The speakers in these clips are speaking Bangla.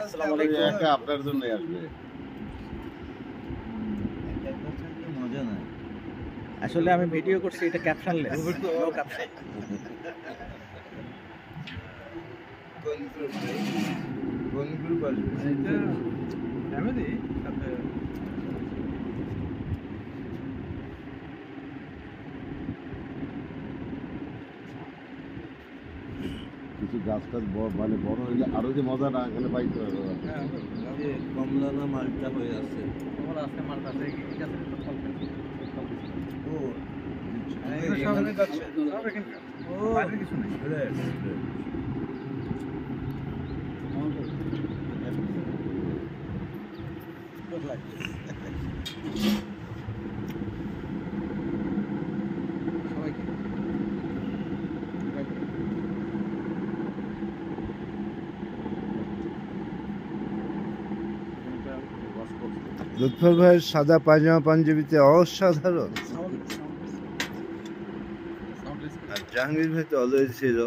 আসসালামু আলাইকুম। একা আপনার জন্যই আসবে। মজা নাই। আসলে আমি ভিডিও করছি, এটা ক্যাপশনলেস, নো ক্যাপশন। কোন গ্রুপ আসবে? এটা ফ্যামিলি সাথে কিছু গাছ টাছ মানে বড় হইলে আরো যে মজাটা এখানে পাইতে হবে। যে কমলা না মালটা হয়ে আছে। তোমার আছে মালটা আছে এই গাছের তো ফল খাচ্ছে। ও এগুলো সব সব এখানকার। বাইরের কিছু নেই। সবাইকে লুৎফর ভাইয়ের সাদা পায়জামা পাঞ্জাবিতে অসাধারণ। আর জাহাঙ্গীর ভাই তো অলওয়েজ ছিল।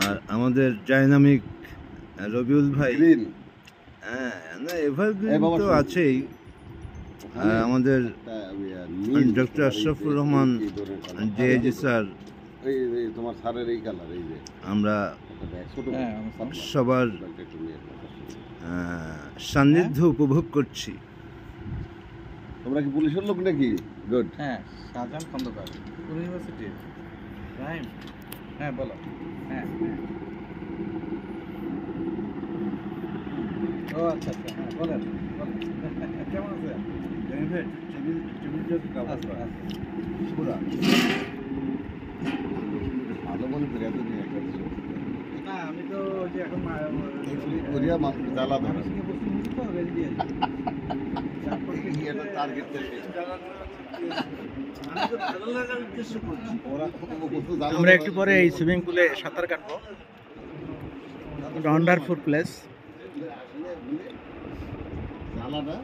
আর আমাদের ডাইনামিক রবিউল ভাই, গ্রিন হ্যাঁ না এভারগ্রিন এই বাবা তো শুনুন। আছেই। আর আমাদের ডক্টর আশরাফুর রহমান জেএজি স্যার, এই তোমার স্যারের এই কালার এই যে আমরা একটা ব্যাগ ছোট হ্যাঁ, পাতলা। সবার ব্যাগটা একটু নিয়ে নাও। সান্নিধ্য উপভোগ করছি। তোমরা কি পুলিশের লোক নাকি? গুড। হ্যাঁ, শাহজাহান খন্দকার ইউনিভার্সিটি রাইম। হ্যাঁ বলো। হ্যাঁ হ্যাঁ। ও আচ্ছা আচ্ছা, হ্যাঁ বলেন বলেন। কেমন আছেন? আচ্ছা, আচ্ছা। ভালো মনে করে এত নিয়ে একটা কিছু। না আমি তো ওই যে এখন করিয়া জ্বালা ধরে মানুষকে বসে নিয়েছি তো রেল দিয়ে এটা টার্গেট আমরা একটু পরে এই সুইমিং পুলে সাঁতার কাটবো। Wonderful place. জ্বালাটা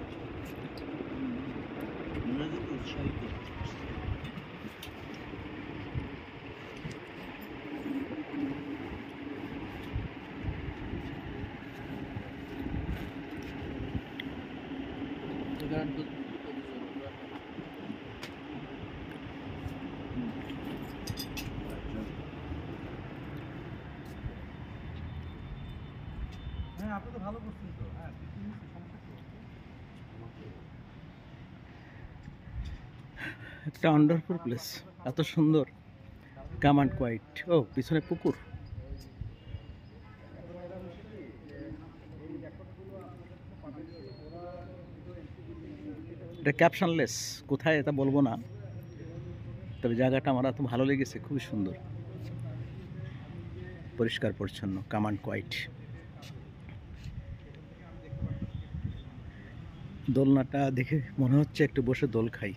হ্যাঁ আপনি তো ভালো করছেন তো। হ্যাঁ একটা ওয়ান্ডারফুল প্লেস, এত সুন্দর, কাম অ্যান্ড কোয়াইট। ও পিছনে পুকুর। এটা ক্যাপশনলেস, কোথায় এটা বলবো না, তবে জায়গাটা আমার এত ভালো লেগেছে, খুবই সুন্দর, পরিষ্কার পরিচ্ছন্ন, কাম অ্যান্ড কোয়াইট। দোলনাটা দেখে মনে হচ্ছে একটু বসে দোল খাই।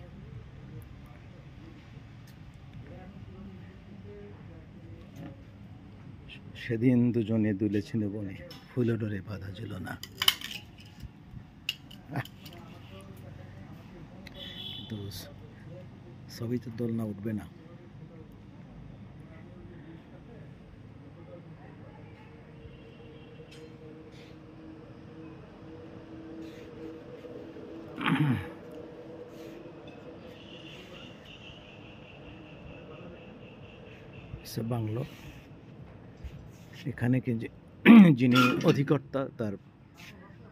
সেদিন দুজনে দুলেছিল বনে, ফুল ডোরে বাঁধা ছিল না। কিন্তু সবই তো দোলনা উঠবে না। বাংলো, এখানে যিনি অধিকর্তা তার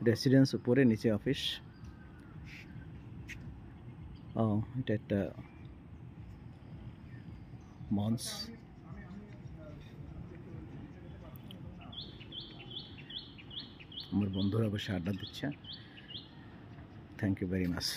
রেসিডেন্স উপরে, নিচে অফিস। ও এটা একটা মঞ্চ। আমার বন্ধুরা বসে আড্ডা দিচ্ছে। Thank you very much.